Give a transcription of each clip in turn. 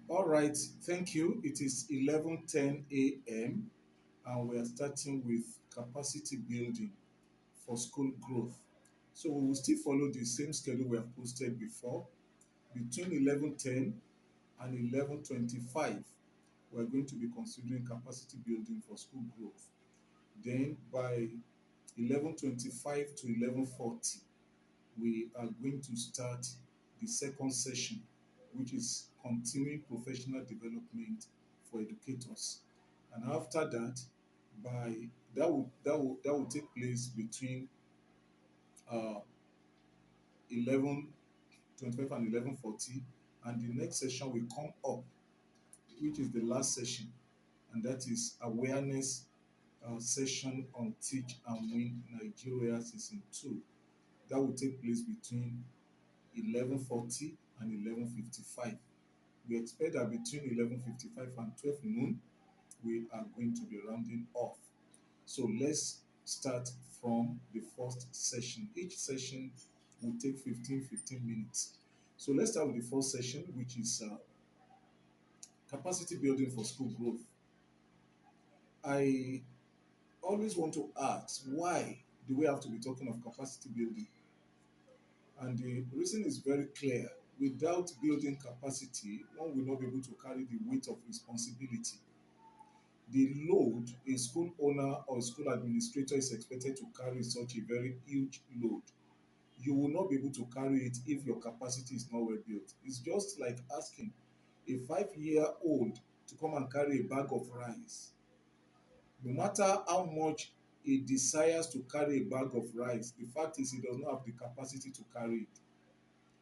All right, thank you. It is 11:10 a.m. and we are starting with capacity building for school growth. So we will still follow the same schedule we have posted before. Between 11:10 and 11:25, we are going to be considering capacity building for school growth. Then by 11:25 to 11:40, we are going to start the second session, which is continuing professional development for educators. And after that, by that will take place between 11:25 and 11:40, and the next session will come up, which is the last session, and that is awareness session on Teach and Win Nigeria Season 2. That will take place between 11:40 and 11:55. We expect that between 11:55 and 12 noon, we are going to be rounding off. So let's start from the first session. Each session will take 15 minutes. So let's start with the first session, which is capacity building for school growth. I always want to ask, why do we have to be talking of capacity building? And the reason is very clear. Without building capacity, one will not be able to carry the weight of responsibility. The load a school owner or school administrator is expected to carry is such a very huge load. You will not be able to carry it if your capacity is not well built. It's just like asking a 5-year-old to come and carry a bag of rice. No matter how much he desires to carry a bag of rice, the fact is he does not have the capacity to carry it.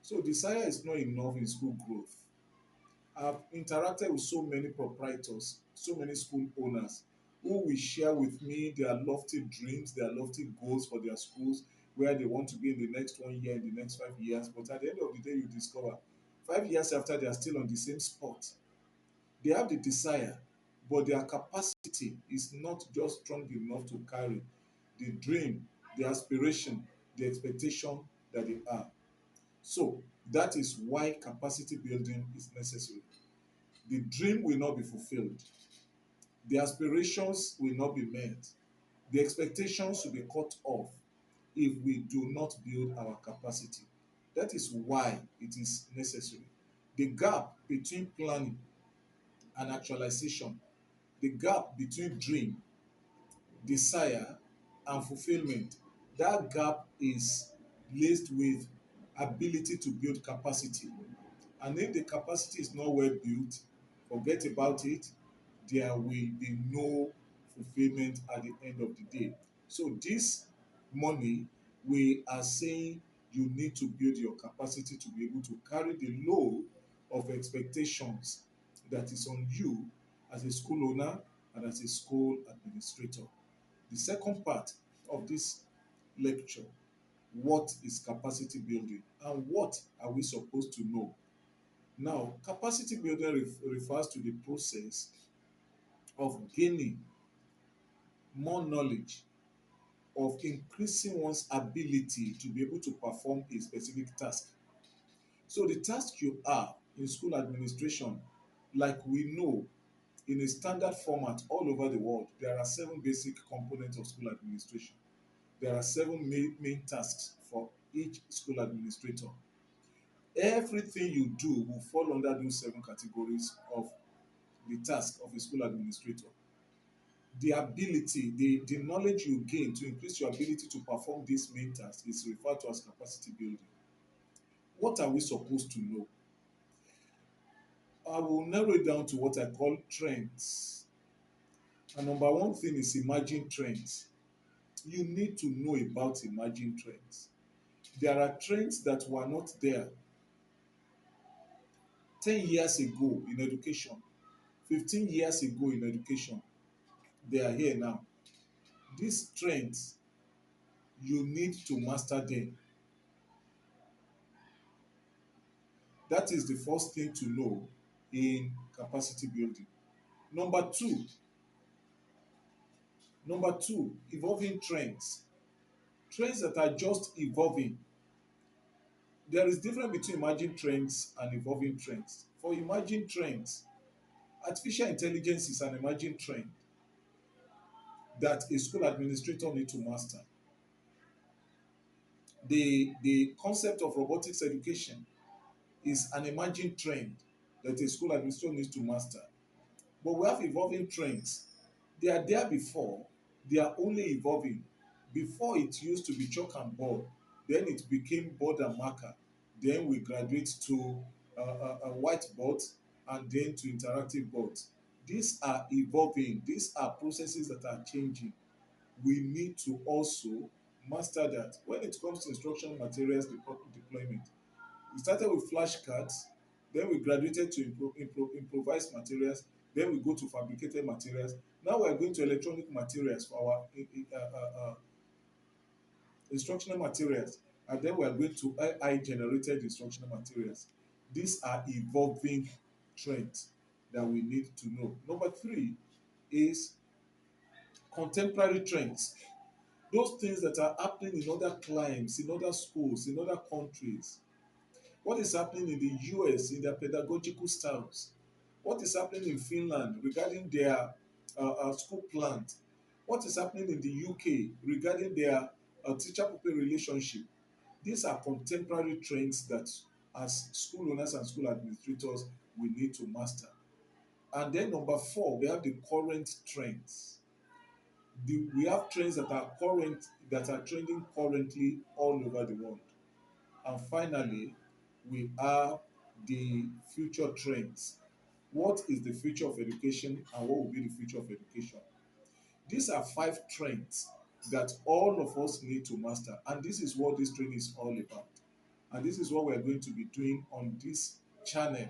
So desire is not enough in school growth. I've interacted with so many proprietors, so many school owners who will share with me their lofty dreams, their lofty goals for their schools, where they want to be in the next 1 year, in the next 5 years. But at the end of the day, you discover 5 years after they are still on the same spot. They have the desire, but their capacity is not just strong enough to carry the dream, the aspiration, the expectation that they have. So that is why capacity building is necessary. The dream will not be fulfilled. The aspirations will not be met. The expectations will be cut off if we do not build our capacity. That is why it is necessary. The gap between planning and actualization, the gap between dream, desire, and fulfillment, that gap is laced with ability to build capacity. And if the capacity is not well built, forget about it, there will be no fulfillment at the end of the day. So this money, we are saying you need to build your capacity to be able to carry the load of expectations that is on you as a school owner and as a school administrator. The second part of this lecture, what is capacity building and what are we supposed to know? Now, capacity building refers to the process of gaining more knowledge, of increasing one's ability to be able to perform a specific task. So, the task you have in school administration, like we know, in a standard format all over the world, there are 7 basic components of school administration. There are 7 main tasks for each school administrator. Everything you do will fall under those 7 categories of the task of a school administrator. The ability, the knowledge you gain to increase your ability to perform this main task is referred to as capacity building. What are we supposed to know? I will narrow it down to what I call trends. And number one thing is emerging trends. You need to know about emerging trends. There are trends that were not there 10 years ago in education, 15 years ago in education. They are here now. These trends, you need to master them. That is the first thing to know in capacity building. Number two, evolving trends. Trends that are just evolving. There is difference between emerging trends and evolving trends. For emerging trends, artificial intelligence is an emerging trend that a school administrator need to master. The concept of robotics education is an emerging trend that a school administrator needs to master. But we have evolving trends. They are there before, they are only evolving. Before it used to be chalk and board, then it became board and marker. Then we graduate to whiteboards and then to interactive boards. These are evolving, these are processes that are changing. We need to also master that. When it comes to instructional materials deployment, we started with flashcards, then we graduated to improvised materials, then we go to fabricated materials. Now we are going to electronic materials for our instructional materials, and then we are going to AI generated instructional materials. These are evolving trends that we need to know. Number three is contemporary trends. Those things that are happening in other climes, in other schools, in other countries. What is happening in the US in their pedagogical styles? What is happening in Finland regarding their school plant? What is happening in the UK regarding their teacher-pupil relationship? These are contemporary trends that, as school owners and school administrators, we need to master. And then number four, we have the current trends. We have trends that are current, that are trending currently all over the world. And finally, we have the future trends. What is the future of education and what will be the future of education? These are five trends that all of us need to master. And this is what this training is all about. And this is what we are going to be doing on this channel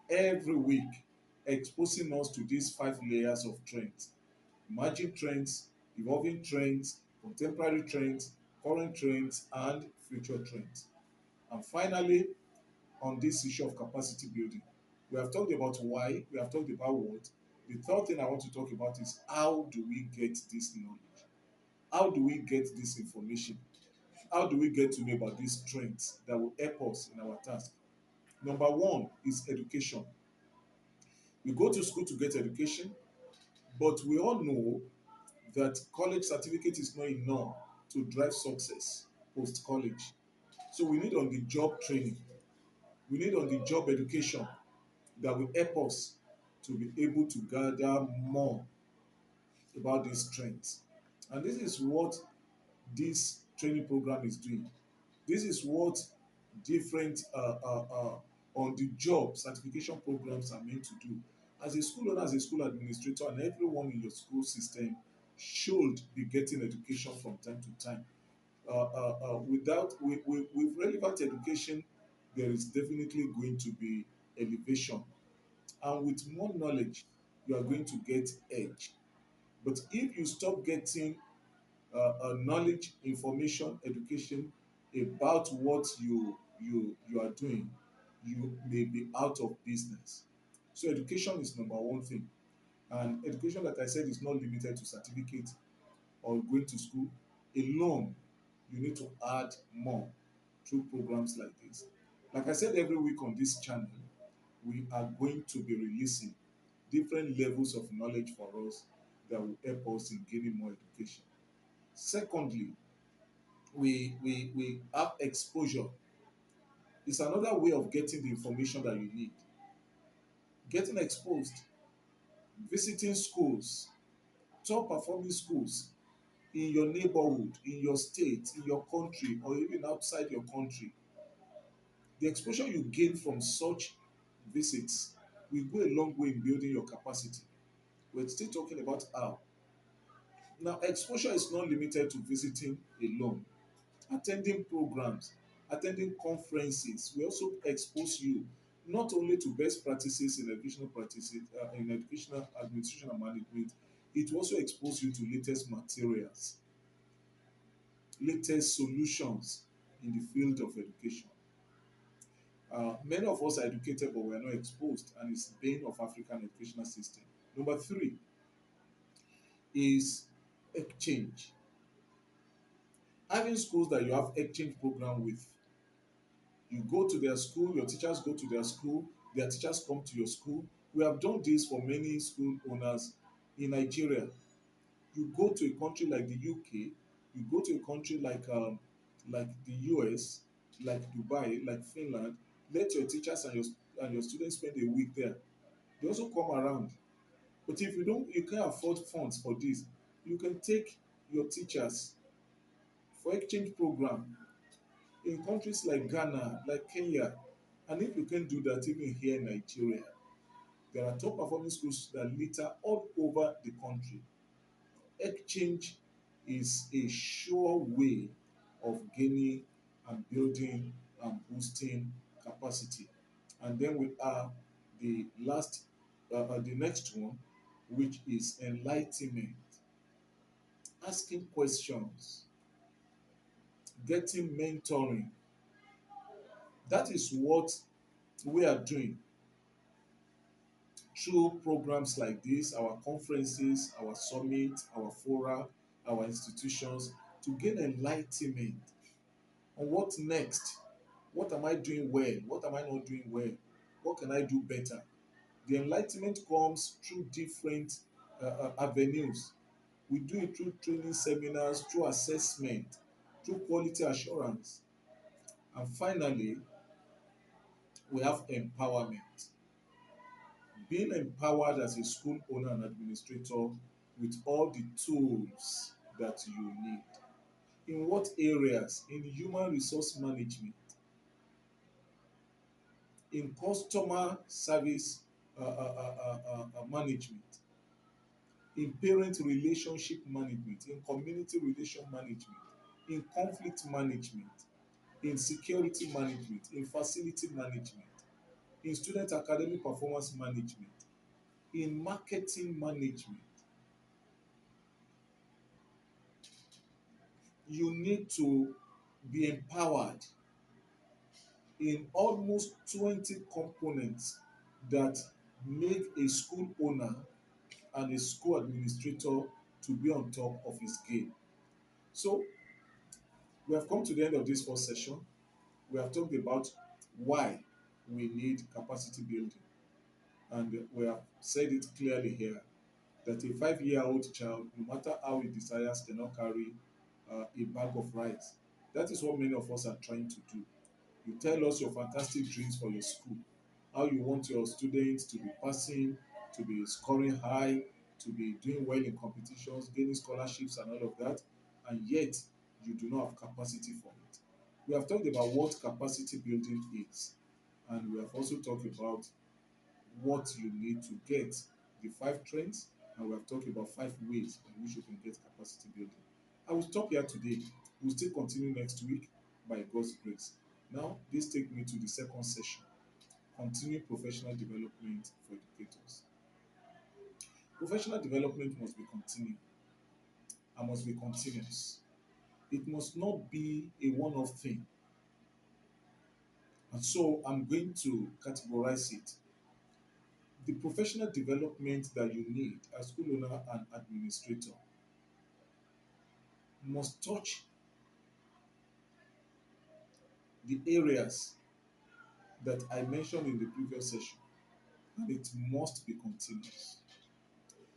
every week, exposing us to these five layers of trends: emerging trends, evolving trends, contemporary trends, current trends, and future trends. And finally, on this issue of capacity building, we have talked about why, we have talked about what. The third thing I want to talk about is how do we get this knowledge? How do we get this information? How do we get to know about these trends that will help us in our task? Number one is education. We go to school to get education, but we all know that college certificate is not enough to drive success post college. So we need on the job training, we need on the job education that will help us to be able to gather more about these trends. And this is what this training program is doing. This is what different on the job certification programs are meant to do. As a school owner, as a school administrator, and everyone in your school system should be getting education from time to time. With relevant education, there is definitely going to be elevation, and with more knowledge, you are going to get edge. But if you stop getting knowledge, information, education about what you are doing, you may be out of business. So education is number one thing, and education, like I said, is not limited to certificate or going to school alone. You need to add more through programs like this. Like I said, every week on this channel, we are going to be releasing different levels of knowledge for us that will help us in gaining more education. Secondly, we have exposure. It's another way of getting the information that you need. Getting exposed, visiting schools, top performing schools in your neighborhood, in your state, in your country, or even outside your country. The exposure you gain from such visits will go a long way in building your capacity. We're still talking about how. Now, exposure is not limited to visiting alone. Attending programs, attending conferences will also expose you not only to best practices in educational practices, in educational administration and management, it will also expose you to latest materials, latest solutions in the field of education. Many of us are educated, but we are not exposed, and it's the bane of African educational system. Number three is exchange. Having schools that you have exchange program with, you go to their school, your teachers go to their school, Their teachers come to your school. We have done this for many school owners in Nigeria. You go to a country like the UK, you go to a country like the US, like Dubai, like Finland. Let your teachers and your students spend a week there. They also come around. But if you can't afford funds for this, you can take your teachers for exchange program in countries like Ghana, like Kenya. And if you can do that even here in Nigeria, there are top performing schools that litter all over the country. Exchange is a sure way of gaining and building and boosting capacity. And then we are the next one, which is enlightenment, asking questions, getting mentoring. That is what we are doing through programs like this, our conferences, our summit, our fora, our institutions, to gain enlightenment on what next. What am I doing well? What am I not doing well? What can I do better? The enlightenment comes through different avenues. We do it through training seminars, through assessment, through quality assurance. And finally, we have empowerment. Being empowered as a school owner and administrator with all the tools that you need. In what areas? In human resource management, in customer service management, in parent relationship management, in community relation management, in conflict management, in security management, in facility management, in student academic performance management, in marketing management. You need to be empowered in almost 20 components that make a school owner and a school administrator to be on top of his game. So, we have come to the end of this first session. We have talked about why we need capacity building, and we have said it clearly here that a 5-year-old child, no matter how he desires, cannot carry a bag of rice. That is what many of us are trying to do. You tell us your fantastic dreams for your school, how you want your students to be passing, to be scoring high, to be doing well in competitions, gaining scholarships, and all of that, and yet you do not have capacity for it. We have talked about what capacity building is, and we have also talked about what you need to get the 5 trends, and we have talked about 5 ways in which you can get capacity building. I will stop here today. We'll still continue next week by God's grace. Now, this takes me to the second session, continue professional development for educators. Professional development must be continued and must be continuous. It must not be a one-off thing. And so I'm going to categorize it. The professional development that you need as school owner and administrator must touch the areas that I mentioned in the previous session, and it must be continuous.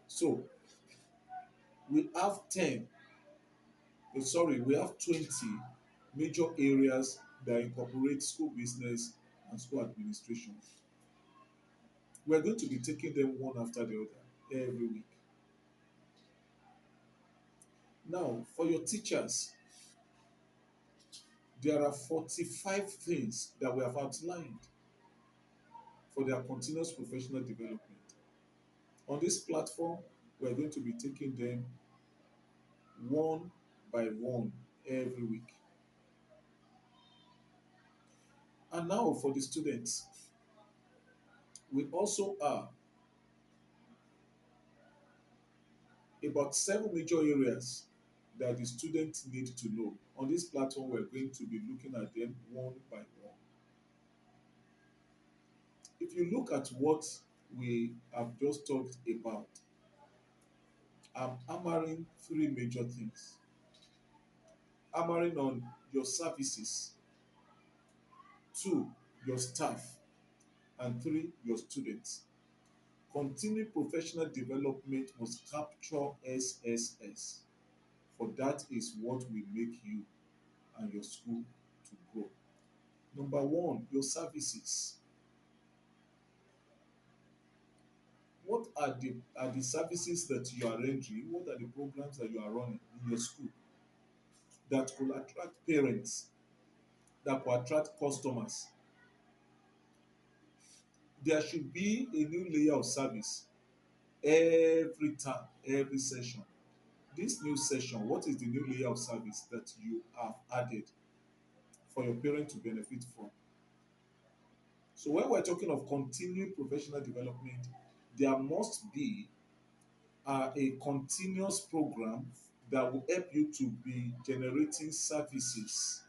So we have 10, sorry, we have 20 major areas that incorporate school business and school administration. We're going to be taking them one after the other every week. Now, for your teachers, there are 45 things that we have outlined for their continuous professional development. On this platform, we're going to be taking them one by one every week. And now for the students, we also are about 7 major areas that the students need to know. On this platform, we're going to be looking at them one by one. If you look at what we have just talked about, I'm hammering 3 major things. Hammering on your services, 2, your staff, And three, your students. Continued professional development must capture SSS, for that is what will make you and your school to grow. Number one, your services. What are the services that you are rendering? What are the programs that you are running in your school that could attract parents, that could attract customers? There should be a new layer of service every time, every session. This new session, what is the new layer of service that you have added for your parent to benefit from? So when we're talking of continued professional development, there must be a continuous program that will help you to be generating services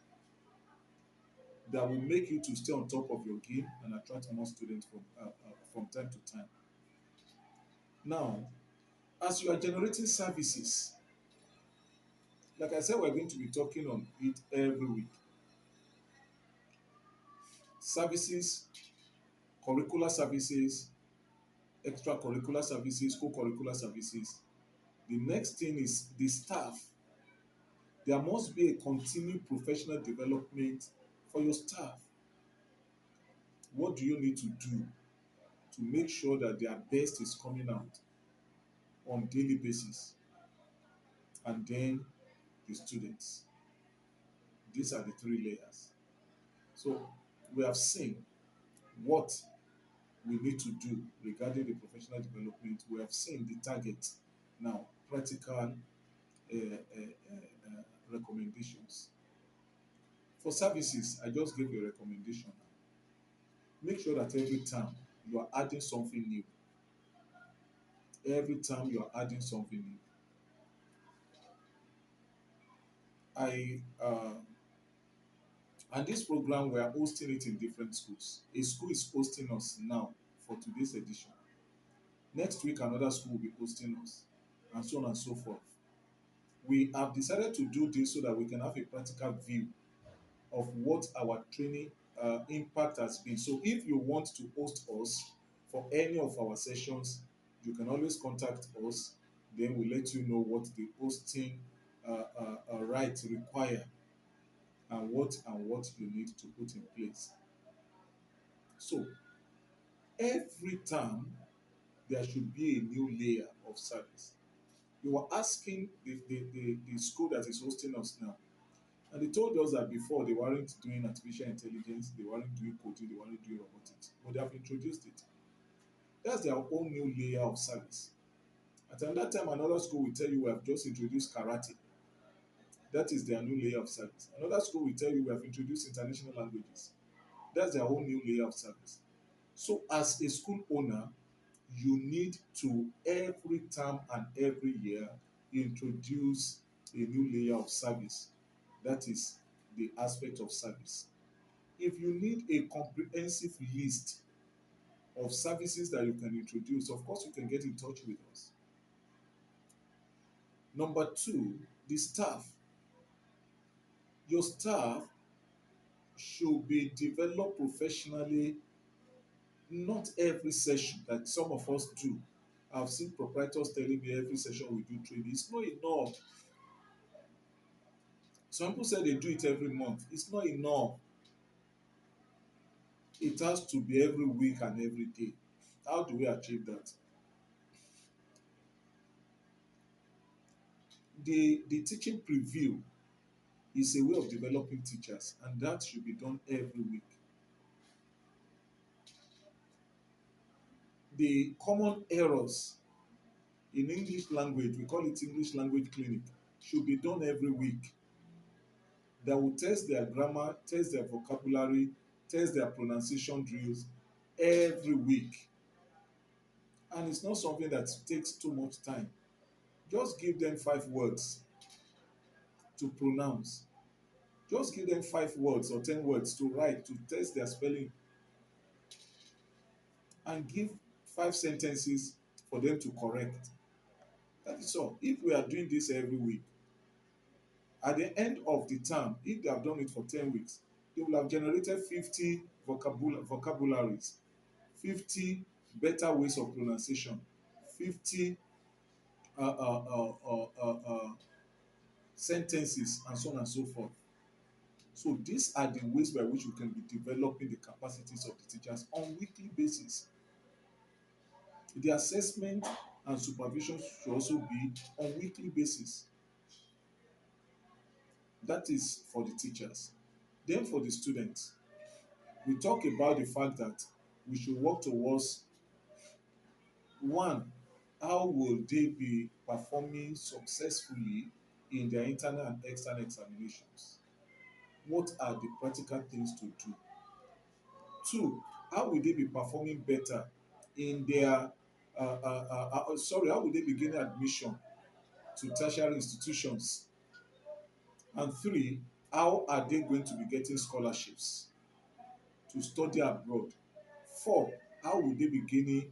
that will make you to stay on top of your game and attract more students from time to time. Now, as you are generating services, like I said, we're going to be talking on it every week. Services, curricular services, extracurricular services, co-curricular services. The next thing is the staff. There must be a continued professional development for your staff. What do you need to do to make sure that their best is coming out on daily basis? And then the students. These are the three layers. So we have seen what we need to do regarding the professional development. We have seen the target. Now, practical recommendations. For services, I just gave you a recommendation. Make sure that every time you are adding something new, every time you are adding something new. I and this program we are hosting it in different schools. A school is hosting us now for today's edition. Next week, another school will be hosting us, and so on and so forth. We have decided to do this so that we can have a practical view of what our training impact has been. So if you want to host us for any of our sessions, you can always contact us. Then we let you know what the hosting rights require and what you need to put in place. So every time there should be a new layer of service. You were asking the school that is hosting us now, and they told us that before they weren't doing artificial intelligence, they weren't doing coding, they weren't doing robotics, but they have introduced it. That's their own new layer of service. At another time, another school will tell you we have just introduced karate. That is their new layer of service. Another school will tell you we have introduced international languages. That's their own new layer of service. So, as a school owner, you need to every time and every year introduce a new layer of service. That is the aspect of service. If you need a comprehensive list of services that you can introduce, of course, you can get in touch with us. Number two, the staff. Your staff should be developed professionally, not every session that some of us do. I've seen proprietors telling me every session we do training. It's not enough. Some people say they do it every month. It's not enough. It has to be every week and every day. How do we achieve that? The teaching preview is a way of developing teachers, and that should be done every week. The common errors in English language, we call it English language clinic, should be done every week. That will test their grammar, test their vocabulary, test their pronunciation drills every week. And it's not something that takes too much time. Just give them 5 words to pronounce. Just give them 5 words or 10 words to write to test their spelling, and give 5 sentences for them to correct. That is all. If we are doing this every week, at the end of the term, if they have done it for 10 weeks, they will have generated 50 vocabularies. 50 better ways of pronunciation, 50 sentences, and so on and so forth. So these are the ways by which we can be developing the capacities of the teachers on weekly basis. The assessment and supervision should also be on weekly basis. That is for the teachers. Then for the students, we talk about the fact that we should work towards one, how will they be performing successfully in their internal and external examinations? What are the practical things to do? Two, how will they be performing better in their how will they be gaining admission to tertiary institutions? And three, how are they going to be getting scholarships to study abroad? Four, how will they be gaining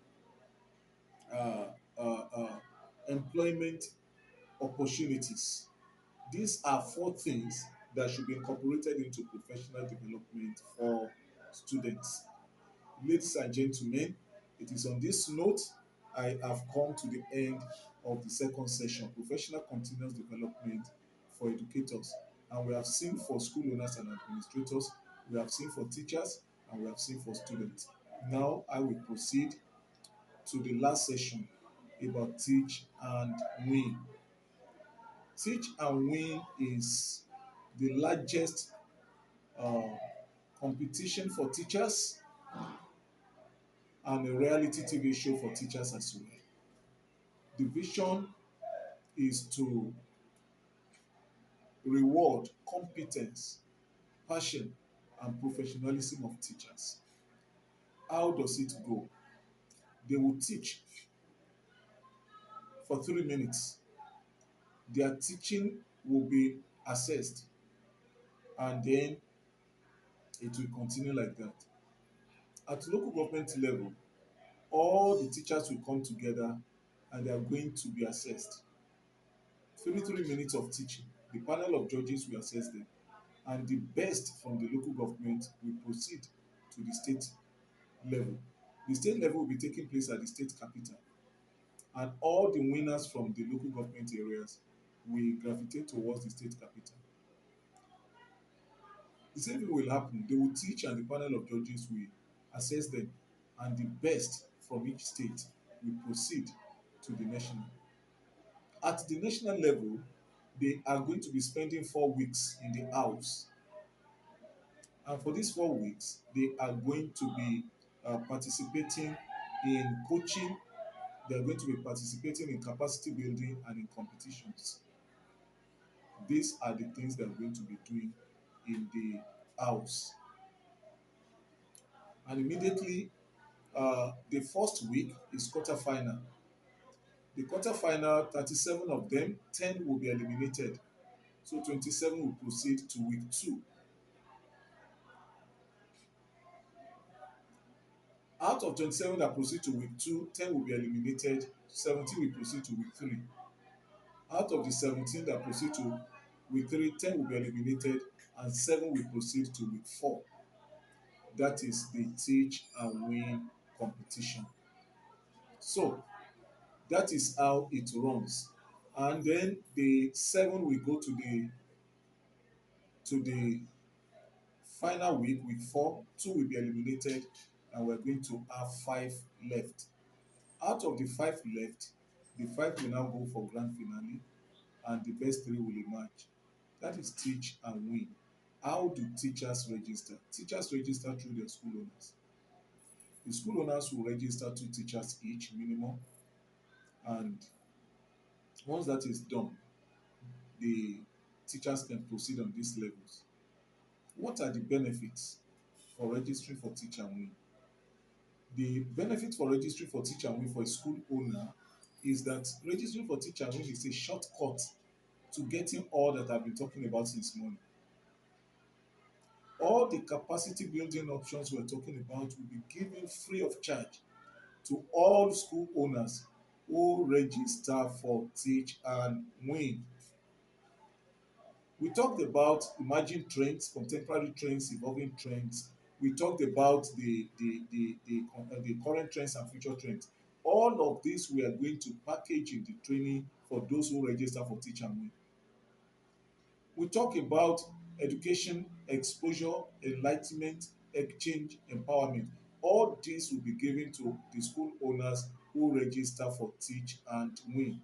uh, employment opportunities? These are four things that should be incorporated into professional development for students. Ladies and gentlemen, it is on this note I have come to the end of the second session, Professional Continuous Development for Educators. And we have seen for school owners and administrators, we have seen for teachers, and we have seen for students. Now I will proceed to the last session about teach and win. Teach and win is the largest uh, competition for teachers and a reality TV show for teachers as well. The vision is to reward competence, passion, and professionalism of teachers. How does it go? They will teach for 3 minutes. Their teaching will be assessed, and then it will continue like that. At local government level, all the teachers will come together and they are going to be assessed. 3 minutes of teaching. The panel of judges will assess them, and the best from the local government will proceed to the state level. The state level will be taking place at the state capital, and all the winners from the local government areas will gravitate towards the state capital. The same thing will happen. They will teach, and the panel of judges will assess them, and the best from each state will proceed to the national. At the national level, they are going to be spending 4 weeks in the house. And for these 4 weeks, they are going to be participating in coaching, they are going to be participating in capacity building and in competitions. These are the things they are going to be doing in the house. And immediately, the first week is quarterfinal. The quarterfinal, 37 of them, 10 will be eliminated. So 27 will proceed to week two. Out of 27 that proceed to week two, 10 will be eliminated, 17 will proceed to week three. Out of the 17 that proceed to week three, 10 will be eliminated, and 7 will proceed to week four. That is the teach and win competition. So that is how it runs. And then the 7 will go to the final week, week four, 2 will be eliminated, and we're going to have 5 left. Out of the 5 left, the 5 will now go for grand finale, and the best 3 will emerge. That is teach and win. How do teachers register? Teachers register through their school owners. The school owners will register 2 teachers each minimum, and once that is done, the teachers can proceed on these levels. What are the benefits for registering for teach and win? The benefit for registering for teach and win for a school owner is that registering for teach and win is a shortcut to getting all that I've been talking about since morning. All the capacity building options we're talking about will be given free of charge to all school owners who register for teach and win. We talked about emerging trends, contemporary trends, evolving trends. We talked about the current trends and future trends. All of this we are going to package in the training for those who register for Teach and Win. We talk about education, exposure, enlightenment, exchange, empowerment. All this will be given to the school owners who register for Teach and Win.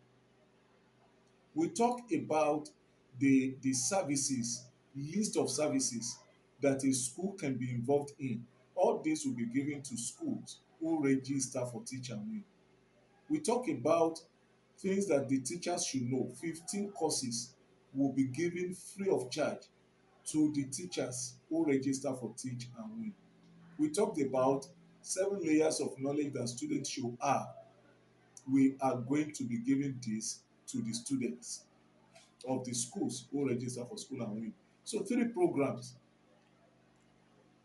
We talk about the services, list of services that a school can be involved in. All this will be given to schools who register for Teach and Win. We talk about things that the teachers should know. 15 courses will be given free of charge to the teachers who register for Teach and Win. We talked about 7 layers of knowledge that students should have. We are going to be giving this to the students of the schools who register for School and Win. So 3 programs: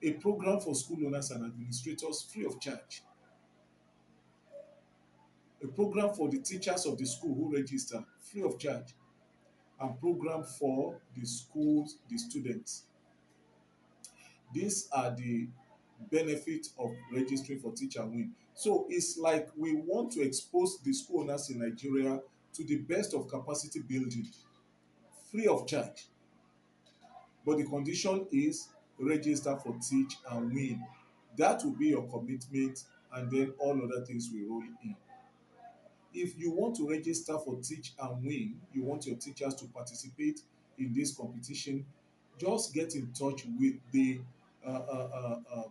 a program for school owners and administrators free of charge, a program for the teachers of the school who register free of charge, and program for the schools, the students. These are the benefits of registering for Teach and Win. So it's like we want to expose the school owners in Nigeria to the best of capacity building free of charge. But the condition is register for Teach and Win. That will be your commitment, and then all other things will roll in. If you want to register for Teach and Win, you want your teachers to participate in this competition, just get in touch with the uh, uh,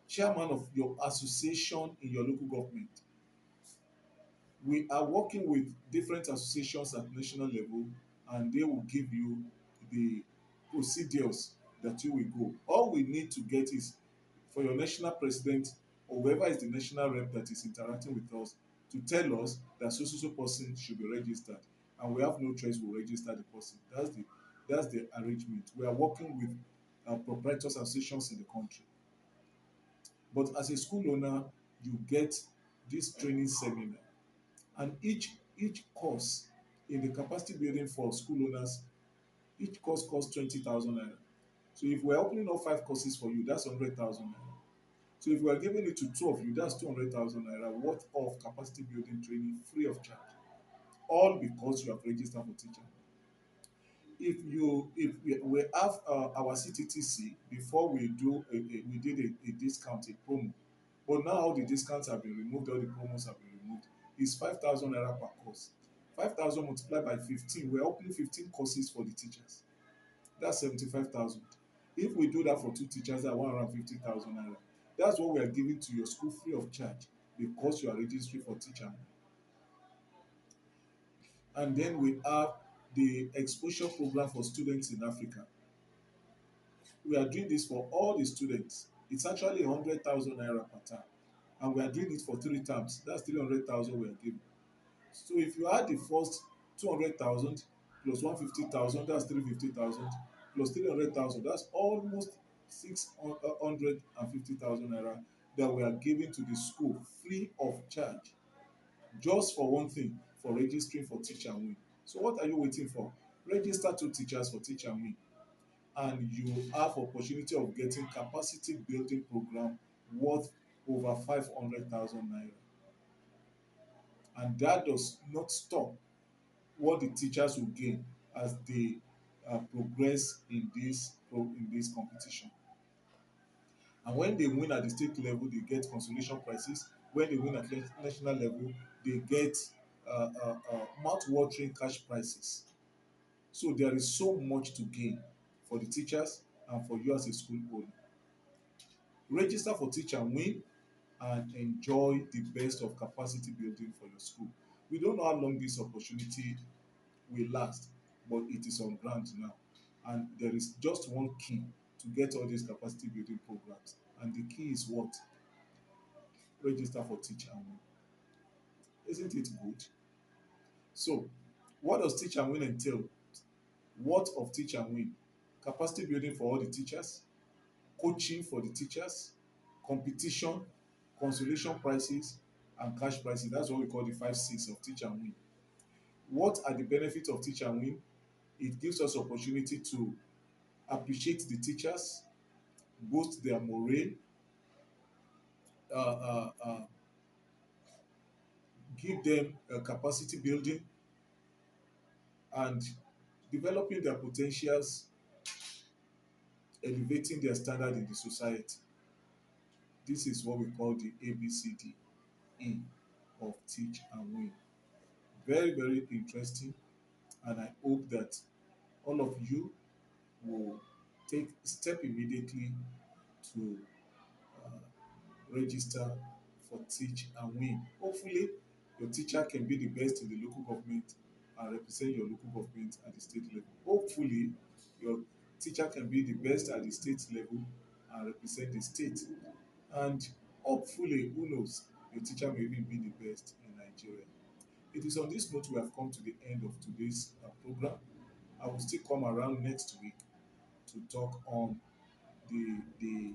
chairman of your association in your local government. We are working with different associations at national level, and they will give you the procedures that you will go. All we need to get is for your national president or whoever is the national rep that is interacting with us to tell us that so so so person should be registered, and we have no choice, we register the person. That's the arrangement. We are working with proprietors associations in the country. But as a school owner, you get this training seminar, and each course in the capacity building for school owners, each course costs 20,000 naira. So if we're opening up 5 courses for you, that's 100,000 naira. So if we are giving it to two of you, that's 200,000 naira worth of capacity building training free of charge. All because you have registered for teacher. If we have our CTTC before we do we did a discount, a promo, but now all the discounts have been removed, all the promos have been removed. It's 5,000 naira per course. 5,000 multiplied by 15, we're opening 15 courses for the teachers. That's 75,000. If we do that for 2 teachers, that's 150,000 naira. That's what we are giving to your school free of charge because you are registering for teacher. And then we have the exposure program for students in Africa. We are doing this for all the students. It's actually 100,000 naira per term, and we are doing it for 3 terms. That's 300,000 we are giving. So if you add the first 200,000 plus 150,000, that's 350,000 plus 300,000, that's almost 650,000 naira that we are giving to the school free of charge, just for one thing, for registering for Teach and Win. So what are you waiting for? Register 2 teachers for Teach and Win, and you have opportunity of getting capacity building program worth over 500,000 naira. And that does not stop what the teachers will gain as they progress in this competition. And when they win at the state level, they get consolation prizes. When they win at national level, they get mouth-watering cash prizes. So there is so much to gain for the teachers and for you as a school owner. Register for Teach and Win and enjoy the best of capacity building for your school. We don't know how long this opportunity will last, but it is on ground now. And there is just one key to get all these capacity building programs. And the key is what? Register for Teach and Win. Isn't it good? So, what does Teach and Win entail? What of Teach and Win? Capacity building for all the teachers, coaching for the teachers, competition, consolation prizes, and cash prizes. That's what we call the 5 C's of Teach and Win. What are the benefits of Teach and Win? It gives us opportunity to appreciate the teachers, boost their morale, uh, uh, uh, give them capacity building, and developing their potentials, elevating their standard in the society. This is what we call the ABCDE of Teach and Win. Very, very interesting, and I hope that all of you will take step immediately to uh, register for Teach and Win. Hopefully, your teacher can be the best in the local government and represent your local government at the state level. Hopefully, your teacher can be the best at the state level and represent the state. And hopefully, who knows, your teacher may even be the best in Nigeria. It is on this note we have come to the end of today's program. I will still come around next week to talk on the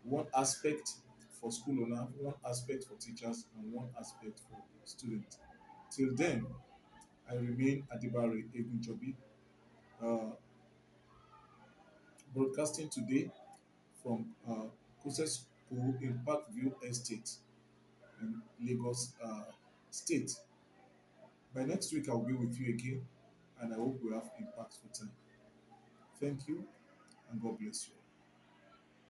one aspect for school owner, one aspect for teachers, and one aspect for students. Till then, I remain Adibare Egunjobi, uh, broadcasting today from Kuse School in Parkview Estate in Lagos State. By next week, I'll be with you again, and I hope we have impactful time. Thank you, and God bless you.